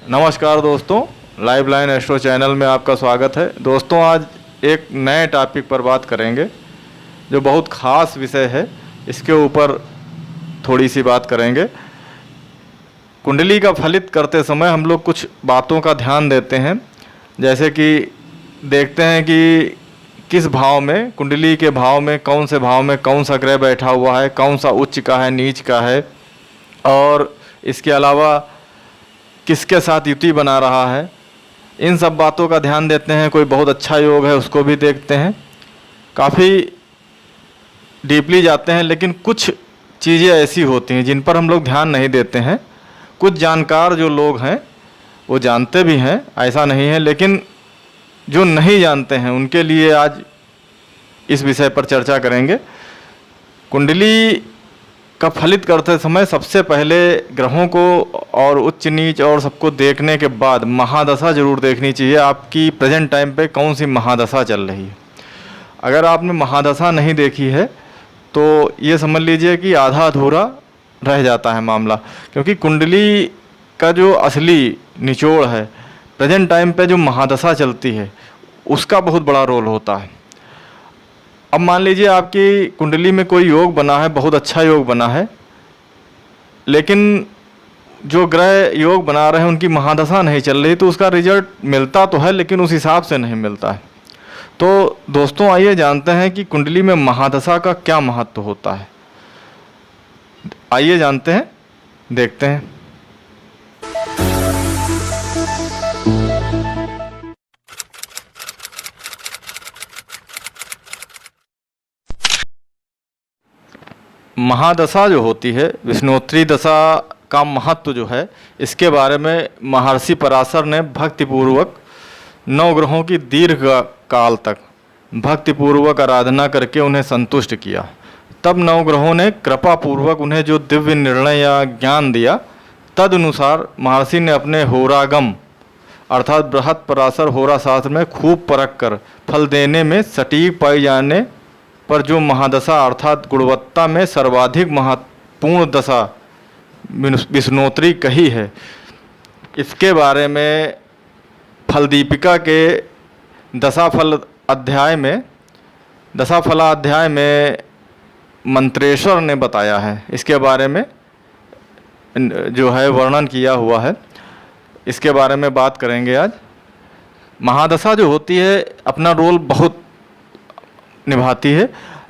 नमस्कार दोस्तों, live line astro channel में आपका स्वागत है। दोस्तों, आज एक नए टॉपिक पर बात करेंगे जो बहुत ख़ास विषय है। इसके ऊपर थोड़ी सी बात करेंगे। कुंडली का फलित करते समय हम लोग कुछ बातों का ध्यान देते हैं, जैसे कि देखते हैं कि किस भाव में, कुंडली के भाव में, कौन से भाव में कौन सा ग्रह बैठा हुआ है, कौन सा उच्च का है, नीच का है, और इसके अलावा किसके साथ युति बना रहा है। इन सब बातों का ध्यान देते हैं। कोई बहुत अच्छा योग है उसको भी देखते हैं, काफ़ी डीपली जाते हैं। लेकिन कुछ चीज़ें ऐसी होती हैं जिन पर हम लोग ध्यान नहीं देते हैं। कुछ जानकार जो लोग हैं वो जानते भी हैं, ऐसा नहीं है, लेकिन जो नहीं जानते हैं उनके लिए आज इस विषय पर चर्चा करेंगे। कुंडली का फलित करते समय सबसे पहले ग्रहों को और उच्च नीच और सबको देखने के बाद महादशा जरूर देखनी चाहिए। आपकी प्रेजेंट टाइम पे कौन सी महादशा चल रही है। अगर आपने महादशा नहीं देखी है तो ये समझ लीजिए कि आधा अधूरा रह जाता है मामला, क्योंकि कुंडली का जो असली निचोड़ है, प्रेजेंट टाइम पे जो महादशा चलती है उसका बहुत बड़ा रोल होता है। अब मान लीजिए आपकी कुंडली में कोई योग बना है, बहुत अच्छा योग बना है, लेकिन जो ग्रह योग बना रहे हैं उनकी महादशा नहीं चल रही, तो उसका रिजल्ट मिलता तो है लेकिन उस हिसाब से नहीं मिलता है। तो दोस्तों, आइए जानते हैं कि कुंडली में महादशा का क्या महत्व होता है। आइए जानते हैं, देखते हैं। महादशा जो होती है, विष्णोत्तरी दशा का महत्व जो है, इसके बारे में महर्षि पराशर ने भक्तिपूर्वक 9 ग्रहों की दीर्घ काल तक भक्तिपूर्वक आराधना करके उन्हें संतुष्ट किया। तब 9 ग्रहों ने कृपापूर्वक उन्हें जो दिव्य निर्णय या ज्ञान दिया, तदनुसार महर्षि ने अपने होरागम अर्थात बृहत पराशर होरा शास्त्र में खूब परख कर फल देने में सटीक पाई जाने पर जो महादशा अर्थात गुणवत्ता में सर्वाधिक महत्वपूर्ण दशा विष्णोत्तरी कही है, इसके बारे में फलदीपिका के दशाफलाध्याय में मंत्रेश्वर ने बताया है। इसके बारे में जो है वर्णन किया हुआ है, इसके बारे में बात करेंगे आज। महादशा जो होती है अपना रोल बहुत निभाती है,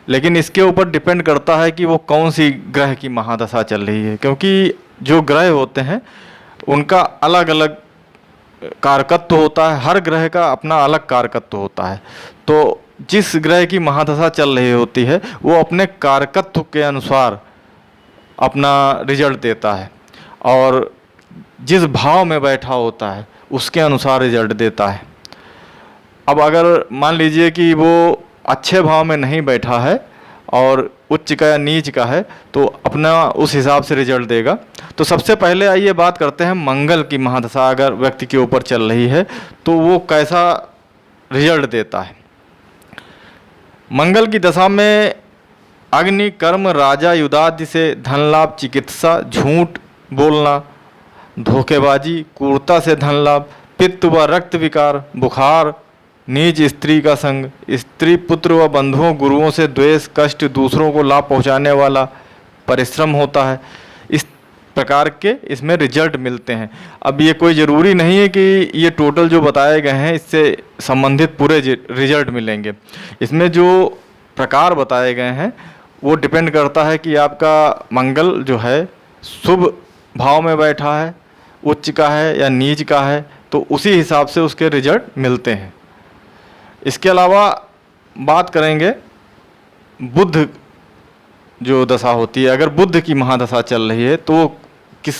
लेकिन इसके ऊपर डिपेंड करता है कि वो कौन सी ग्रह की महादशा चल रही है, क्योंकि जो ग्रह होते हैं उनका अलग अलग कारकत्व होता है। हर ग्रह का अपना अलग कारकत्व होता है। तो जिस ग्रह की महादशा चल रही होती है वो अपने कारकत्व के अनुसार अपना रिजल्ट देता है, और जिस भाव में बैठा होता है उसके अनुसार रिजल्ट देता है। अब अगर मान लीजिए कि वो अच्छे भाव में नहीं बैठा है और उच्च का या नीच का है, तो अपना उस हिसाब से रिजल्ट देगा। तो सबसे पहले आइए बात करते हैं मंगल की महादशा अगर व्यक्ति के ऊपर चल रही है तो वो कैसा रिजल्ट देता है। मंगल की दशा में अग्नि, कर्म, राजा, युद्धादि से धन लाभ, चिकित्सा, झूठ बोलना, धोखेबाजी, क्रूरता से धन लाभ, पित्त व रक्त विकार, बुखार, नीच स्त्री का संग, स्त्री, पुत्र व बंधुओं, गुरुओं से द्वेष, कष्ट, दूसरों को लाभ पहुंचाने वाला परिश्रम होता है। इस प्रकार के इसमें रिजल्ट मिलते हैं। अब ये कोई ज़रूरी नहीं है कि ये टोटल जो बताए गए हैं इससे संबंधित पूरे रिजल्ट मिलेंगे। इसमें जो प्रकार बताए गए हैं वो डिपेंड करता है कि आपका मंगल जो है शुभ भाव में बैठा है, उच्च का है या नीच का है, तो उसी हिसाब से उसके रिजल्ट मिलते हैं। इसके अलावा बात करेंगे बुध जो दशा होती है। अगर बुध की महादशा चल रही है तो वो किस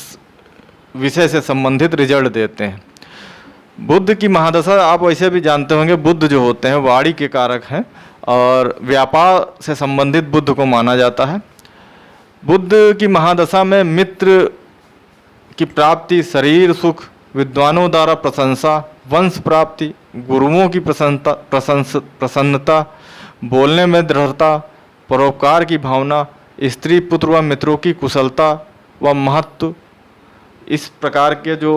विषय से संबंधित रिजल्ट देते हैं। बुध की महादशा आप वैसे भी जानते होंगे, बुध जो होते हैं वाणी के कारक हैं और व्यापार से संबंधित बुध को माना जाता है। बुध की महादशा में मित्र की प्राप्ति, शरीर सुख, विद्वानों द्वारा प्रशंसा, वंश प्राप्ति, गुरुओं की प्रसन्नता, बोलने में दृढ़ता, परोपकार की भावना, स्त्री, पुत्र व मित्रों की कुशलता व महत्व, इस प्रकार के जो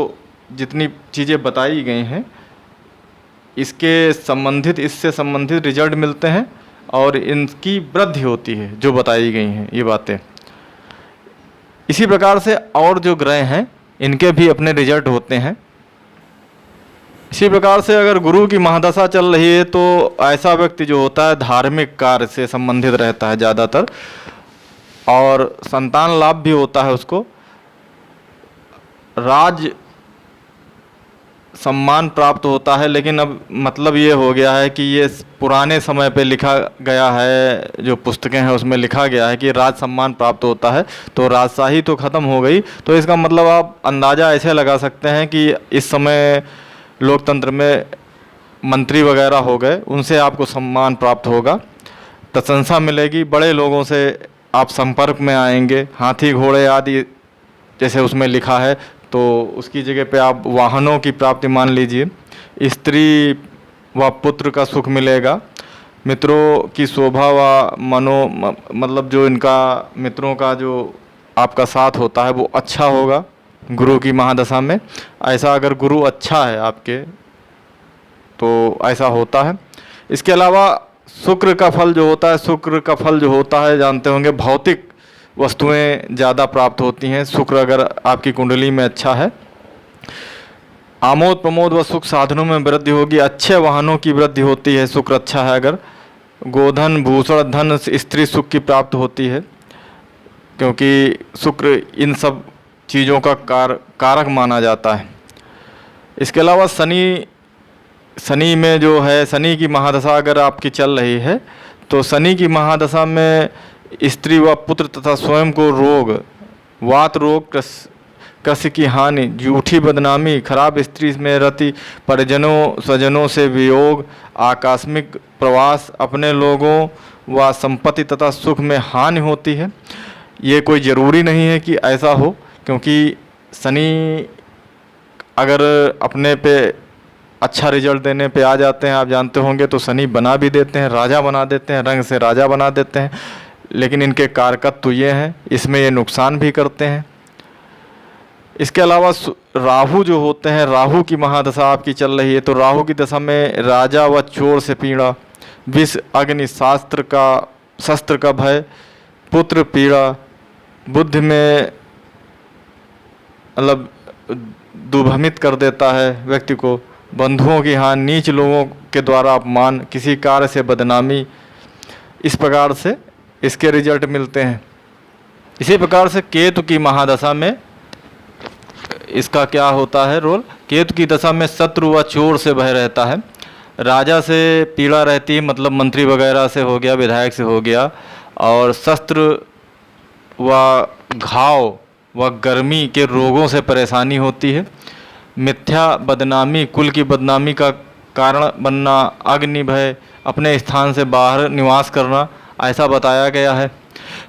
जितनी चीज़ें बताई गई हैं इसके संबंधित, इससे संबंधित रिजल्ट मिलते हैं और इनकी वृद्धि होती है जो बताई गई हैं ये बातें। इसी प्रकार से और जो ग्रह हैं इनके भी अपने रिजल्ट होते हैं। इसी प्रकार से अगर गुरु की महादशा चल रही है तो ऐसा व्यक्ति जो होता है धार्मिक कार्य से संबंधित रहता है ज़्यादातर, और संतान लाभ भी होता है उसको, राज सम्मान प्राप्त होता है। लेकिन अब मतलब ये हो गया है कि ये पुराने समय पे लिखा गया है, जो पुस्तकें हैं उसमें लिखा गया है कि राज सम्मान प्राप्त होता है, तो राजशाही तो ख़त्म हो गई। तो इसका मतलब आप अंदाज़ा ऐसे लगा सकते हैं कि इस समय लोकतंत्र में मंत्री वगैरह हो गए, उनसे आपको सम्मान प्राप्त होगा, प्रशंसा मिलेगी, बड़े लोगों से आप संपर्क में आएंगे, हाथी घोड़े आदि जैसे उसमें लिखा है, तो उसकी जगह पे आप वाहनों की प्राप्ति मान लीजिए, स्त्री व पुत्र का सुख मिलेगा, मित्रों की शोभा व मतलब जो इनका मित्रों का जो आपका साथ होता है वो अच्छा होगा गुरु की महादशा में। ऐसा अगर गुरु अच्छा है आपके तो ऐसा होता है। इसके अलावा शुक्र का फल जो होता है, शुक्र का फल जो होता है जानते होंगे, भौतिक वस्तुएं ज़्यादा प्राप्त होती हैं शुक्र अगर आपकी कुंडली में अच्छा है। आमोद प्रमोद व सुख साधनों में वृद्धि होगी, अच्छे वाहनों की वृद्धि होती है शुक्र अच्छा है अगर। गोधन भूषण धन स्त्री सुख की प्राप्त होती है, क्योंकि शुक्र इन सब चीज़ों का कारक माना जाता है। इसके अलावा शनि में जो है, शनि की महादशा अगर आपकी चल रही है तो शनि की महादशा में स्त्री व पुत्र तथा स्वयं को रोग, वात रोग, कृषि की हानि, झूठी बदनामी, खराब स्त्री में रति, परिजनों स्वजनों से वियोग, आकस्मिक प्रवास, अपने लोगों व संपत्ति तथा सुख में हानि होती है। ये कोई ज़रूरी नहीं है कि ऐसा हो, क्योंकि शनि अगर अपने पे अच्छा रिजल्ट देने पे आ जाते हैं, आप जानते होंगे, तो शनि बना भी देते हैं, राजा बना देते हैं, रंग से राजा बना देते हैं। लेकिन इनके कारकत्व तो ये हैं, इसमें ये नुकसान भी करते हैं। इसके अलावा राहु जो होते हैं, राहु की महादशा आपकी चल रही है तो राहु की दशा में राजा व चोर से पीड़ा, विष अग्नि शस्त्र का भय, पुत्र पीड़ा, बुद्धि में मतलब दुर्भ्रमित कर देता है व्यक्ति को, बंधुओं की हानि, नीच लोगों के द्वारा अपमान, किसी कार्य से बदनामी, इस प्रकार से इसके रिजल्ट मिलते हैं। इसी प्रकार से केतु की महादशा में इसका क्या होता है रोल, केतु की दशा में शत्रु व चोर से भय रहता है, राजा से पीड़ा रहती है, मतलब मंत्री वगैरह से हो गया, विधायक से हो गया, और शस्त्र व घाव व गर्मी के रोगों से परेशानी होती है, मिथ्या बदनामी, कुल की बदनामी का कारण बनना, अग्नि भय, अपने स्थान से बाहर निवास करना, ऐसा बताया गया है।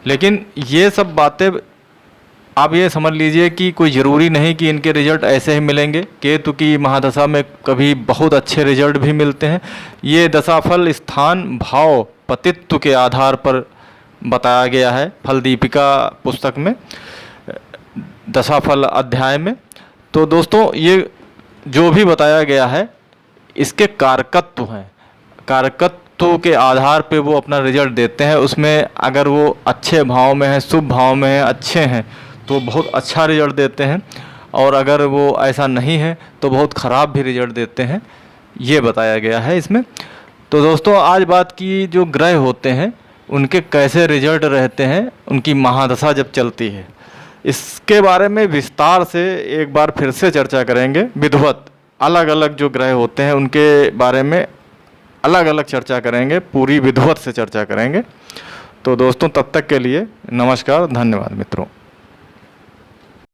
लेकिन ये सब बातें आप ये समझ लीजिए कि कोई ज़रूरी नहीं कि इनके रिजल्ट ऐसे ही मिलेंगे। केतु की महादशा में कभी बहुत अच्छे रिजल्ट भी मिलते हैं। ये दशाफल स्थान भाव पतित्व के आधार पर बताया गया है फल दीपिका पुस्तक में, दशाफल अध्याय में। तो दोस्तों ये जो भी बताया गया है इसके कारकत्व हैं, कारकत्व के आधार पे वो अपना रिजल्ट देते हैं। उसमें अगर वो अच्छे भाव में है, शुभ भाव में है, अच्छे हैं तो बहुत अच्छा रिजल्ट देते हैं, और अगर वो ऐसा नहीं है तो बहुत ख़राब भी रिजल्ट देते हैं, ये बताया गया है इसमें। तो दोस्तों आज बात की जो ग्रह होते हैं उनके कैसे रिजल्ट रहते हैं उनकी महादशा जब चलती है, इसके बारे में विस्तार से एक बार फिर से चर्चा करेंगे। विधिवत अलग अलग जो ग्रह होते हैं उनके बारे में अलग अलग चर्चा करेंगे, पूरी विधिवत से चर्चा करेंगे। तो दोस्तों तब तक के लिए नमस्कार, धन्यवाद मित्रों।